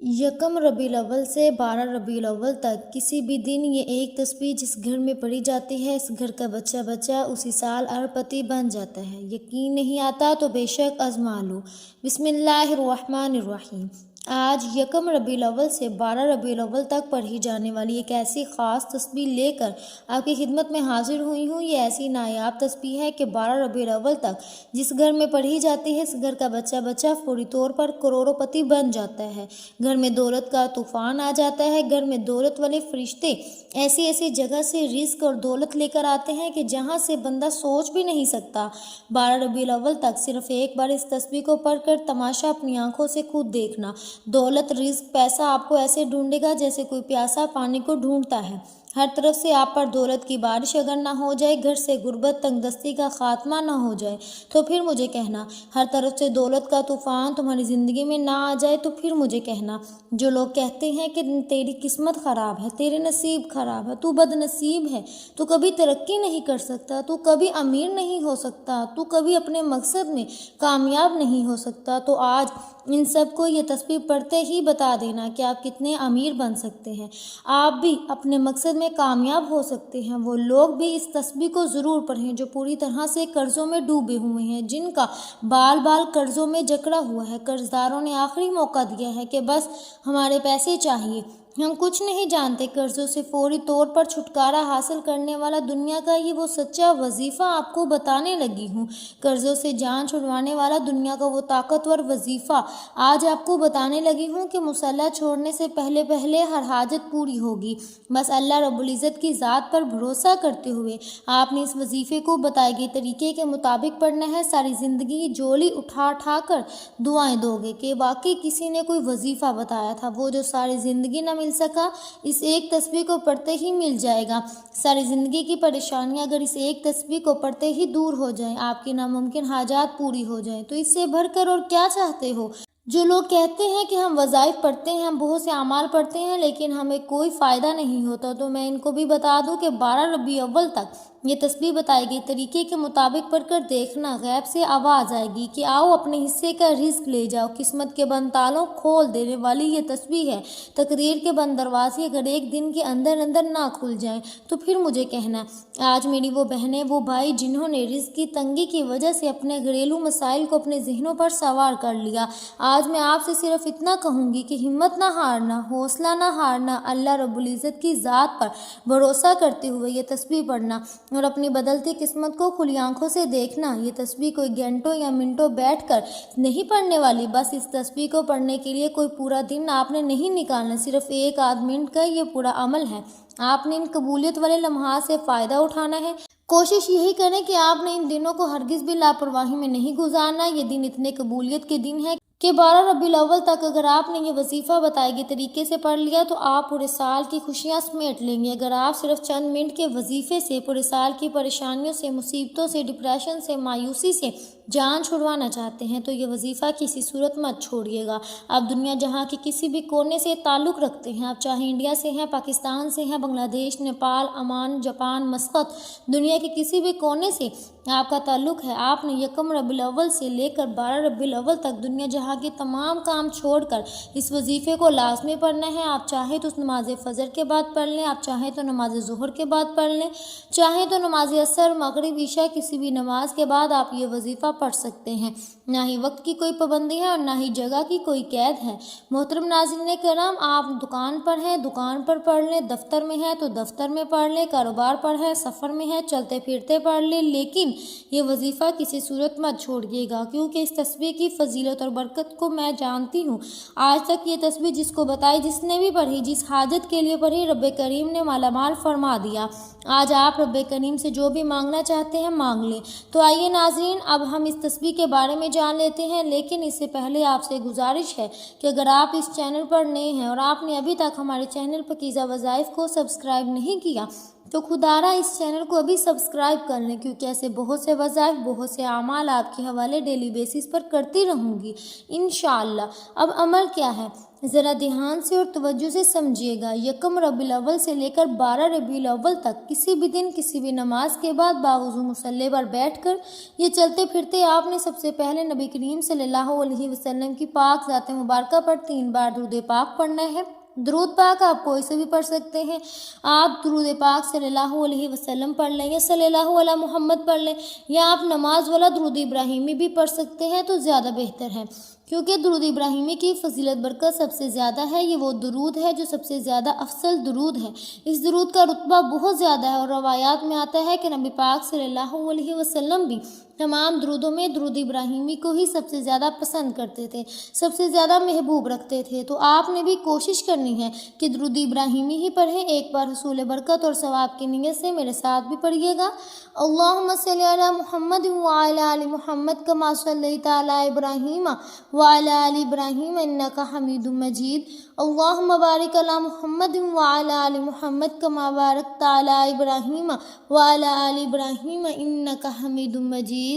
یکم ربیع الاول سے 12 ربیع الاول تک کسی بھی دن یہ ایک تسبیح جس گھر میں پڑھی جاتی ہے، اس گھر کا بچہ اسی سال اربپتی بن جاتا ہے۔ یقین نہیں آتا تو بے شک آزما لو۔ بسم اللہ الرحمن الرحیم۔ آج یکم ربیع الاول سے 12 ربیع الاول تک پڑھی جانے والی ایک ایسی خاص تسبیح لے کر آپ کی خدمت میں حاضر ہوئی ہوں۔ یہ ایسی نایاب تسبیح ہے کہ 12 ربیع الاول تک جس گھر میں پڑھی جاتی ہے، اس گھر کا بچہ فوری طور پر کروڑوں پتی بن جاتا ہے۔ گھر میں دولت کا طوفان آ جاتا ہے۔ گھر میں دولت والے فرشتے ایسی جگہ سے رزق اور دولت لے کر آتے ہیں کہ جہاں سے بندہ سوچ بھی نہیں سکتا۔ 12 ربیع الاول تک صرف ایک بار اس تسبیح کو پڑھ کر تماشا اپنی آنکھوں سے خود دیکھنا۔ دولت، رزق، پیسہ آپ کو ایسے ڈھونڈے گا جیسے کوئی پیاسا پانی کو ڈھونڈتا ہے۔ ہر طرف سے آپ پر دولت کی بارش اگر نہ ہو جائے، گھر سے غربت، تنگ دستی کا خاتمہ نہ ہو جائے تو پھر مجھے کہنا۔ ہر طرف سے دولت کا طوفان تمہاری زندگی میں نہ آ جائے تو پھر مجھے کہنا۔ جو لوگ کہتے ہیں کہ تیری قسمت خراب ہے، تیرے نصیب خراب ہے، تو بد نصیب ہے، تو کبھی ترقی نہیں کر سکتا، تو کبھی امیر نہیں ہو سکتا، تو کبھی اپنے مقصد میں کامیاب نہیں ہو سکتا، تو آج ان سب کو یہ تسبیح پڑھتے ہی بتا دینا کہ آپ کتنے امیر بن سکتے ہیں، آپ بھی اپنے مقصد میں کامیاب ہو سکتے ہیں۔ وہ لوگ بھی اس تسبیح کو ضرور پڑھیں جو پوری طرح سے قرضوں میں ڈوبے ہوئے ہیں، جن کا بال قرضوں میں جکڑا ہوا ہے۔ قرض داروں نے آخری موقع دیا ہے کہ بس ہمارے پیسے چاہیے، ہم کچھ نہیں جانتے۔ قرضوں سے فوری طور پر چھٹکارا حاصل کرنے والا دنیا کا یہ وہ سچا وظیفہ آپ کو بتانے لگی ہوں۔ قرضوں سے جان چھڑوانے والا دنیا کا وہ طاقتور وظیفہ آج آپ کو بتانے لگی ہوں کہ مسلح چھوڑنے سے پہلے ہر حاجت پوری ہوگی۔ بس اللہ رب العزت کی ذات پر بھروسہ کرتے ہوئے آپ نے اس وظیفے کو بتائے گئے طریقے کے مطابق پڑھنا ہے۔ ساری زندگی جولی اٹھا کر دعائیں دو گے کہ واقعی کسی نے کوئی وظیفہ بتایا تھا، وہ جو ساری زندگی نہ مل سکا، اس ایک تسبیح کو پڑھتے ہی مل جائے گا۔ ساری زندگی کی پریشانیاں اگر اس ایک تسبیح کو پڑھتے ہی دور ہو جائیں، آپ کی ناممکن حاجات پوری ہو جائیں، تو اس سے بڑھ کر اور کیا چاہتے ہو؟ جو لوگ کہتے ہیں کہ ہم وظائف پڑھتے ہیں، ہم بہت سے اعمال پڑھتے ہیں لیکن ہمیں کوئی فائدہ نہیں ہوتا، تو میں ان کو بھی بتا دوں کہ 12 ربیع اول تک یہ تسبیح بتائی گئی طریقے کے مطابق پڑھ کر دیکھنا، غیب سے آواز آئے گی کہ آؤ اپنے حصے کا رزق لے جاؤ۔ قسمت کے بند تالوں کھول دینے والی یہ تسبیح ہے۔ تقدیر کے بند دروازے اگر ایک دن کے اندر نہ کھل جائیں تو پھر مجھے کہنا۔ آج میری وہ بہنیں، وہ بھائی جنہوں نے رزق کی تنگی کی وجہ سے اپنے گھریلو مسائل کو اپنے ذہنوں پر سوار کر لیا، آج میں آپ سے صرف اتنا کہوں گی کہ ہمت نہ ہارنا، حوصلہ نہ ہارنا، اللہ رب العزت کی ذات پر بھروسہ کرتے ہوئے یہ تسبیح پڑھنا اور اپنی بدلتی قسمت کو کھلی آنکھوں سے دیکھنا۔ یہ تسبیح کوئی گھنٹوں یا منٹوں بیٹھ کر نہیں پڑھنے والی، بس اس تسبیح کو پڑھنے کے لیے کوئی پورا دن آپ نے نہیں نکالنا، صرف ایک آدھ منٹ کا یہ پورا عمل ہے۔ آپ نے ان قبولیت والے لمحات سے فائدہ اٹھانا ہے۔ کوشش یہی کریں کہ آپ نے ان دنوں کو ہرگز بھی لاپرواہی میں نہیں گزارنا۔ یہ دن اتنے قبولیت کے دن ہے کہ 12 ربیع الاول تک اگر آپ نے یہ وظیفہ بتائے گئے طریقے سے پڑھ لیا تو آپ پورے سال کی خوشیاں سمیٹ لیں گے۔ اگر آپ صرف چند منٹ کے وظیفے سے پورے سال کی پریشانیوں سے، مصیبتوں سے، ڈپریشن سے، مایوسی سے جان چھڑوانا چاہتے ہیں تو یہ وظیفہ کسی صورت مت چھوڑیے گا۔ آپ دنیا جہاں کے کسی بھی کونے سے تعلق رکھتے ہیں، آپ چاہے انڈیا سے ہیں، پاکستان سے ہیں، بنگلہ دیش، نیپال، عمان، جاپان، مسقط، دنیا کے کسی بھی کونے سے آپ کا تعلق ہے، آپ نے یکم ربیع الاول سے لے کر 12 ربیع الاول تک دنیا جہاں کے تمام کام چھوڑ کر اس وظیفے کو لازمی پڑھنا ہے۔ آپ چاہے تو نماز فجر کے بعد پڑھ لیں، آپ چاہے تو نماز ظہر کے بعد پڑھ لیں، چاہے تو نماز عصر، مغرب، عشاء، کسی بھی نماز کے بعد آپ یہ وظیفہ پڑھ سکتے ہیں۔ نہ ہی وقت کی کوئی پابندی ہے اور نہ ہی جگہ کی کوئی قید ہے۔ محترم ناظرین کرام، آپ دکان پر ہیں، دکان پر پڑھ لیں، دفتر میں ہیں تو دفتر میں پڑھ لیں، کاروبار پر ہے، سفر میں ہے، چلتے پھرتے پڑھ لیں، لیکن یہ وظیفہ کسی صورت مت چھوڑیے گا، کیونکہ اس تسبیح کی فضیلت اور برکت کو میں جانتی ہوں۔ آج تک یہ تسبیح جس کو بتائی، جس نے بھی پڑھی، جس حاجت کے لیے پڑھی، رب کریم نے مالا مال فرما دیا۔ آج آپ رب کریم سے جو بھی مانگنا چاہتے ہیں مانگ لیں۔ تو آئیے ناظرین، اب ہم اس تسبیح کے بارے میں جان لیتے ہیں، لیکن اس سے پہلے آپ سے گزارش ہے کہ اگر آپ اس چینل پر نئے ہیں اور آپ نے ابھی تک ہمارے چینل پاکیزہ وظائف کو سبسکرائب نہیں کیا تو خدارا اس چینل کو ابھی سبسکرائب کر لیں، کیونکہ ایسے بہت سے وظائف، بہت سے اعمال آپ کے حوالے ڈیلی بیسس پر کرتی رہوں گی انشاءاللہ۔ اب عمل کیا ہے، ذرا دھیان سے اور توجہ سے سمجھیے گا۔ یکم ربیع الاول سے لے کر 12 ربیع الاول تک کسی بھی دن کسی بھی نماز کے بعد باوضو مصلی پر بیٹھ کر یہ چلتے پھرتے آپ نے سب سے پہلے نبی کریم صلی اللہ علیہ وسلم کی پاک ذات مبارکہ پر 3 بار درود پاک پڑھنا ہے۔ درود پاک آپ کوئی سے بھی پڑھ سکتے ہیں، آپ درود پاک صلی اللہ علیہ وسلم پڑھ لیں یا صلی اللہ علیہ محمد پڑھ لیں، یا آپ نماز والا درود ابراہیمی بھی پڑھ سکتے ہیں تو زیادہ بہتر ہے، کیونکہ درود ابراہیمی کی فضیلت برکت سب سے زیادہ ہے۔ یہ وہ درود ہے جو سب سے زیادہ افضل درود ہے، اس درود کا رتبہ بہت زیادہ ہے، اور روایات میں آتا ہے کہ نبی پاک صلی اللہ علیہ وسلم بھی تمام درودوں میں درود ابراہیمی کو ہی سب سے زیادہ پسند کرتے تھے، سب سے زیادہ محبوب رکھتے تھے۔ تو آپ نے بھی کوشش کرنی ہے کہ درود ابراہیمی ہی پڑھیں۔ ایک بار حصول برکت اور ثواب کی نیت سے میرے ساتھ بھی پڑھیے گا۔ اللہم صلی علی محمد وعلی آل محمد کما صلیت علی ابراہیم وعلی آل ابراہیم انک حمید مجید۔ اللہم بارک علی محمد وعلی آل محمد کما بارکت علی ابراہیم وعلی آل ابراہیم انک حمید مجید۔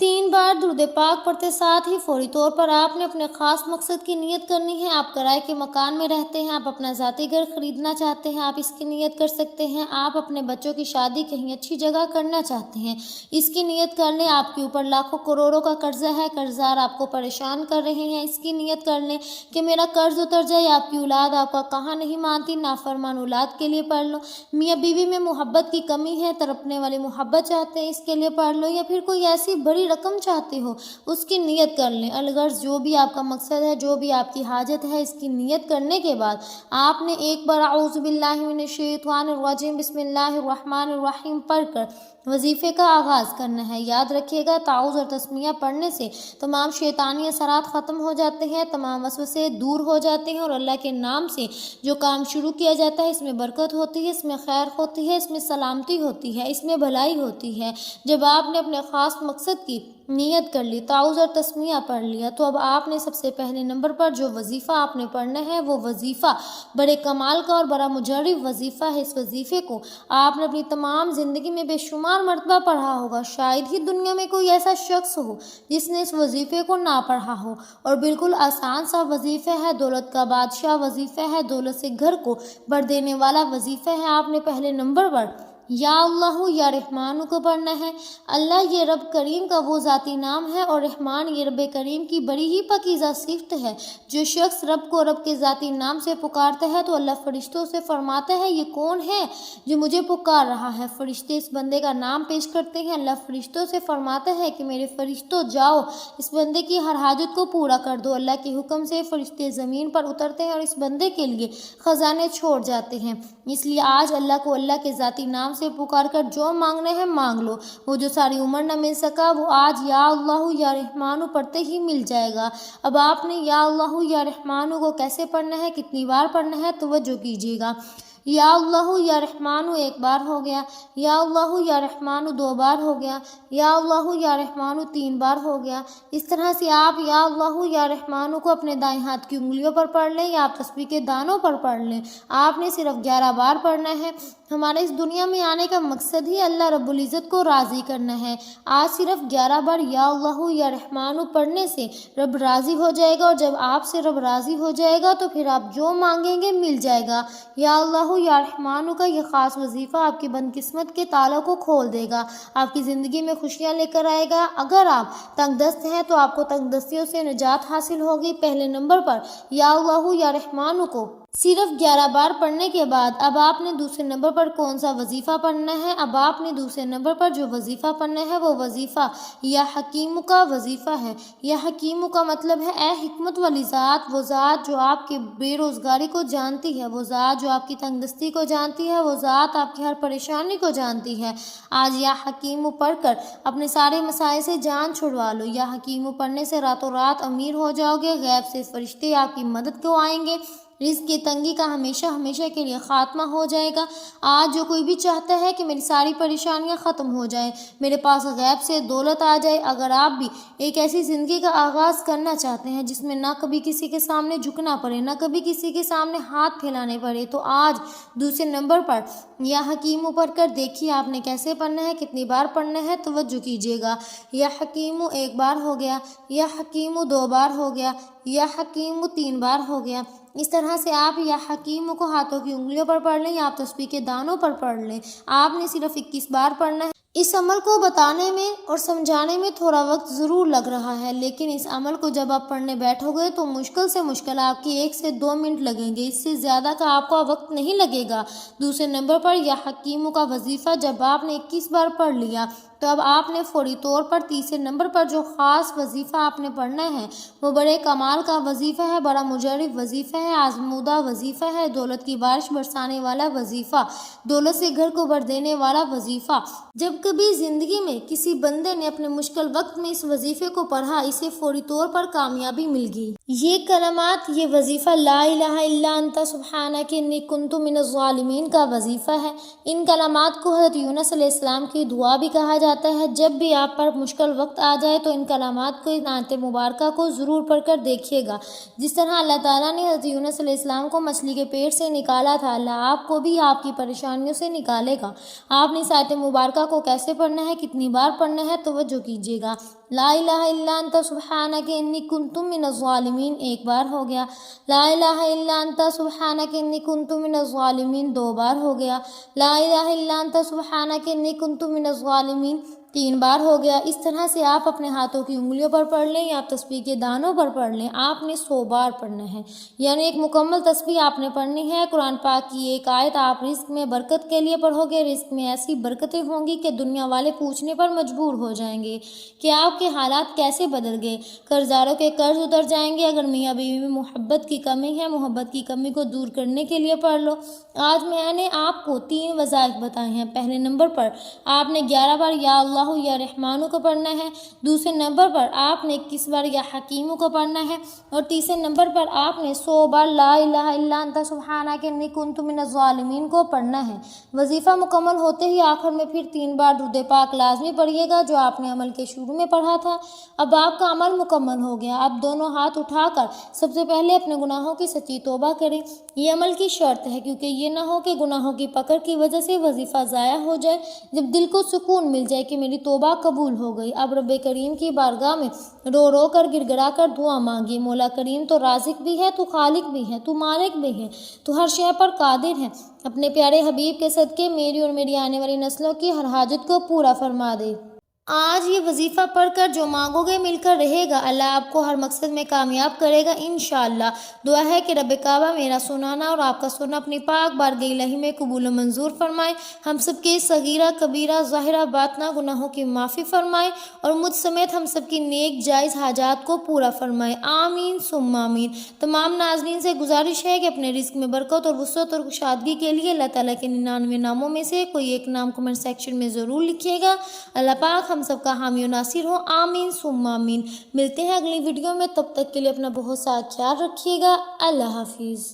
3 بار درود پاک پڑھتے ساتھ ہی فوری طور پر آپ نے اپنے خاص مقصد کی نیت کرنی ہے۔ آپ کرائے کے مکان میں رہتے ہیں، آپ اپنا ذاتی گھر خریدنا چاہتے ہیں، آپ اس کی نیت کر سکتے ہیں۔ آپ اپنے بچوں کی شادی کہیں اچھی جگہ کرنا چاہتے ہیں، اس کی نیت کر لیں۔ آپ کے اوپر لاکھوں کروڑوں کا قرضہ ہے، قرضدار آپ کو پریشان کر رہے ہیں، اس کی نیت کر لیں کہ میرا قرض اتر جائے۔ آپ کی اولاد آپ کا کہاں نہیں مانتی، نافرمان اولاد کے لیے پڑھ لو۔ میاں بیوی میں محبت کی کمی ہے، تڑپنے والی محبت چاہتے ہیں، اس کے لیے پڑھ لو۔ یا پھر کوئی ایسی بڑی رقم چاہتے ہو، اس کی نیت کر لیں۔ الغرض جو بھی آپ کا مقصد ہے، جو بھی آپ کی حاجت ہے، اس کی نیت کرنے کے بعد آپ نے ایک بار اعوذ باللہ من الشیطان الرجیم بسم اللہ الرحمن الرحیم پڑھ کر وظیفے کا آغاز کرنا ہے۔ یاد رکھیے گا تعوذ اور تسمیہ پڑھنے سے تمام شیطانی اثرات ختم ہو جاتے ہیں، تمام وسوسے دور ہو جاتے ہیں، اور اللہ کے نام سے جو کام شروع کیا جاتا ہے اس میں برکت ہوتی ہے، اس میں خیر ہوتی ہے، اس میں سلامتی ہوتی ہے، اس میں بھلائی ہوتی ہے۔ جب آپ نے اپنے خاص مقصد کی نیت کر لی، تعوذ اور تسمیہ پڑھ لیا، تو اب آپ نے سب سے پہلے نمبر پر جو وظیفہ آپ نے پڑھنا ہے وہ وظیفہ بڑے کمال کا اور بڑا مجرب وظیفہ ہے۔ اس وظیفے کو آپ نے اپنی تمام زندگی میں بے شمار مرتبہ پڑھا ہوگا، شاید ہی دنیا میں کوئی ایسا شخص ہو جس نے اس وظیفے کو نہ پڑھا ہو، اور بالکل آسان سا وظیفہ ہے، دولت کا بادشاہ وظیفہ ہے، دولت سے گھر کو بھر دینے والا وظیفہ ہے۔ آپ نے پہلے نمبر پر یا اللہ یا رحمان کو پڑھنا ہے۔ اللہ یہ رب کریم کا وہ ذاتی نام ہے، اور رحمان یہ رب کریم کی بڑی ہی پاکیزہ صفت ہے۔ جو شخص رب کو رب کے ذاتی نام سے پکارتا ہے تو اللہ فرشتوں سے فرماتا ہے یہ کون ہے جو مجھے پکار رہا ہے۔ فرشتے اس بندے کا نام پیش کرتے ہیں، اللہ فرشتوں سے فرماتا ہے کہ میرے فرشتوں جاؤ اس بندے کی ہر حاجت کو پورا کر دو۔ اللہ کے حکم سے فرشتے زمین پر اترتے ہیں اور اس بندے کے لیے خزانے چھوڑ جاتے ہیں۔ اس لیے آج اللہ کو اللہ کے ذاتی نام سے پکار کر جو مانگنا ہے مانگ لو، وہ جو ساری عمر نہ مل سکا وہ آج یا اللہ یا رحمان پڑھتے ہی مل جائے گا۔ اب آپ نے یا اللہ یا رحمان کو کیسے پڑھنا ہے، کتنی بار پڑھنا ہے، توجہ کیجیے گا۔ یا اللہ یا رحمان 1 بار ہو گیا، یا اللہ یا رحمان 2 بار ہو گیا، یا اللہ یا رحمان 3 بار ہو گیا۔ اس طرح سے آپ یا اللہ یا رحمان کو اپنے دائیں ہاتھ کی انگلیوں پر پڑھ لیں یا آپ تسبیح کے دانوں پر پڑھ لیں۔ آپ نے صرف 11 بار پڑھنا ہے۔ ہمارے اس دنیا میں آنے کا مقصد ہی اللہ رب العزت کو راضی کرنا ہے۔ آج صرف 11 بار یا اللہ یا رحمان پڑھنے سے رب راضی ہو جائے گا، اور جب آپ سے رب راضی ہو جائے گا تو پھر آپ جو مانگیں گے مل جائے گا۔ یا اللہ یا رحمان کا یہ خاص وظیفہ آپ کی بد قسمت کے تالوں کو کھول دے گا، آپ کی زندگی میں خوشیاں لے کر آئے گا۔ اگر آپ تنگ دست ہیں تو آپ کو تنگ دستیوں سے نجات حاصل ہوگی۔ پہلے نمبر پر یا اللہ یا رحمان کو صرف 11 بار پڑھنے کے بعد اب آپ نے دوسرے نمبر پر کون سا وظیفہ پڑھنا ہے؟ اب آپ نے دوسرے نمبر پر جو وظیفہ پڑھنا ہے وہ وظیفہ یا حکیم کا وظیفہ ہے۔ یا حکیم کا مطلب ہے اے حکمت والی ذات، وہ ذات جو آپ کے بے روزگاری کو جانتی ہے، وہ ذات جو آپ کی تنگ دستی کو جانتی ہے، وہ ذات آپ کی ہر پریشانی کو جانتی ہے۔ آج یا حکیم پڑھ کر اپنے سارے مسائل سے جان چھڑوا لو۔ یا حکیم پڑھنے سے راتوں رات امیر ہو جاؤ گے، غیب سے فرشتے آپ کی مدد کو آئیں گے، رزق کی تنگی کا ہمیشہ ہمیشہ کے لیے خاتمہ ہو جائے گا۔ آج جو کوئی بھی چاہتا ہے کہ میری ساری پریشانیاں ختم ہو جائیں، میرے پاس غیب سے دولت آ جائے، اگر آپ بھی ایک ایسی زندگی کا آغاز کرنا چاہتے ہیں جس میں نہ کبھی کسی کے سامنے جھکنا پڑے، نہ کبھی کسی کے سامنے ہاتھ پھیلانے پڑے، تو آج دوسرے نمبر پر یا حکیمو پڑھ کر دیکھیے آپ نے کیسے پڑھنا ہے، کتنی بار پڑھنا ہے، توجہ کیجیے گا۔ یا حکیمو ایک بار ہو گیا، یا حکیمو دو بار ہو گیا، یا حکیمو تین بار ہو گیا۔ اس طرح سے آپ یا حکیمو کو ہاتھوں کی انگلیوں پر پڑھ لیں یا آپ تسبیح کے دانوں پر پڑھ لیں۔ آپ نے صرف 21 بار پڑھنا ہے۔ اس عمل کو بتانے میں اور سمجھانے میں تھوڑا وقت ضرور لگ رہا ہے، لیکن اس عمل کو جب آپ پڑھنے بیٹھو گے تو مشکل سے مشکل آپ کی 1 سے 2 منٹ لگیں گے، اس سے زیادہ کا آپ کا وقت نہیں لگے گا۔ دوسرے نمبر پر یا حکیمو کا وظیفہ جب آپ نے 21 بار پڑھ لیا تو اب آپ نے فوری طور پر تیسرے نمبر پر جو خاص وظیفہ آپ نے پڑھنا ہے وہ بڑے کمال کا وظیفہ ہے، بڑا مجرب وظیفہ ہے، آزمودہ وظیفہ ہے، دولت کی بارش برسانے والا وظیفہ، دولت سے گھر کو بھر دینے والا وظیفہ۔ جب کبھی زندگی میں کسی بندے نے اپنے مشکل وقت میں اس وظیفے کو پڑھا، اسے فوری طور پر کامیابی مل گئی۔ یہ کلمات، یہ وظیفہ لا الہ الا انت سبحانک انی کنت من الظالمین کا وظیفہ ہے۔ ان کلمات کو حضرت یونس علیہ السلام کی دعا بھی کہا جاتا ہے۔ جب بھی آپ پر مشکل وقت آ جائے تو ان کلمات کو، ان آیت مبارکہ کو ضرور پڑھ کر دیکھیے گا۔ جس طرح اللہ تعالیٰ نے حضرت یونس علیہ السلام کو مچھلی کے پیٹ سے نکالا تھا، اللہ آپ کو بھی آپ کی پریشانیوں سے نکالے گا۔ آپ نے اس آیت مبارکہ کو کیسے پڑھنا ہے، کتنی بار پڑھنا ہے، توجہ کیجیے گا۔ لا الہ الا انت سبحانک انی کنت من الظالمین ایک بار ہو گیا، لا الہ الا انت سبحانک انی کنت من الظالمین 2 بار ہو گیا، لا الہ الا انت سبحانک انی کنت من الظالمین 3 بار ہو گیا۔ اس طرح سے آپ اپنے ہاتھوں کی انگلیوں پر پڑھ لیں یا آپ تسبیح کے دانوں پر پڑھ لیں، آپ نے 100 بار پڑھنا ہے، یعنی ایک مکمل تسبیح آپ نے پڑھنی ہے۔ قرآن پاک کی ایک آیت آپ رزق میں برکت کے لیے پڑھو گے، رزق میں ایسی برکتیں ہوں گی کہ دنیا والے پوچھنے پر مجبور ہو جائیں گے کہ آپ کے حالات کیسے بدل گئے، قرضداروں کے قرض اتر جائیں گے۔ اگر میاں بیوی میں محبت کی کمی ہے، محبت کی کمی کو دور کرنے کے لیے پڑھ لو۔ آج میں نے آپ کو 3 وظائف بتائے ہیں۔ پہلے نمبر پر آپ نے 11 بار یا اللہ یا رحمانو کو پڑھنا ہے، دوسرے نمبر پر آپ نے 21 بار یا حکیمو کو پڑھنا ہے، اور تیسرے نمبر پر آپ نے 100 بار لا الہ الا انت سبحانک انی کنت من الظالمین کو پڑھنا ہے۔ وظیفہ مکمل ہوتے ہی آخر میں پھر 3 بار درود پاک لازمی پڑھیے گا جو آپ نے عمل کے شروع میں پڑھا تھا۔ اب آپ کا عمل مکمل ہو گیا۔ اب دونوں ہاتھ اٹھا کر سب سے پہلے اپنے گناہوں کی سچی توبہ کریں، یہ عمل کی شرط ہے، کیونکہ یہ نہ ہو کہ گناہوں کی پکڑ کی وجہ سے وظیفہ ضائع ہو جائے۔ جب دل کو سکون مل جائے کہ میری توبہ قبول ہو گئی، اب رب کریم کی بارگاہ میں رو رو کر گر گرا کر دعا مانگی۔ مولا کریم تو رازق بھی ہے، تو خالق بھی ہے، تو مالک بھی ہے، تو ہر شے پر قادر ہے۔ اپنے پیارے حبیب کے صدقے میری اور میری آنے والی نسلوں کی ہر حاجت کو پورا فرما دے۔ آج یہ وظیفہ پڑھ کر جو مانگو گے مل کر رہے گا، اللہ آپ کو ہر مقصد میں کامیاب کرے گا انشاءاللہ۔ دعا ہے کہ رب کعبہ میرا سنانا اور آپ کا سننا اپنی پاک بارگاہ الہی میں قبول و منظور فرمائے، ہم سب کے صغیرہ کبیرہ ظاہرہ باطنہ گناہوں کی معافی فرمائے، اور مجھ سمیت ہم سب کی نیک جائز حاجات کو پورا فرمائے، آمین ثم آمین۔ تمام ناظرین سے گزارش ہے کہ اپنے رزق میں برکت اور وسعت اور کشادگی کے لیے اللہ تعالیٰ کے 99 ناموں میں سے کوئی ایک نام کمنٹ سیکشن میں ضرور لکھیے گا۔ اللہ پاک ہم سب کا حامی و ناصر ہو، آمین ثم آمین۔ ملتے ہیں اگلی ویڈیو میں، تب تک کے لیے اپنا بہت سا خیال رکھیے گا۔ اللہ حافظ۔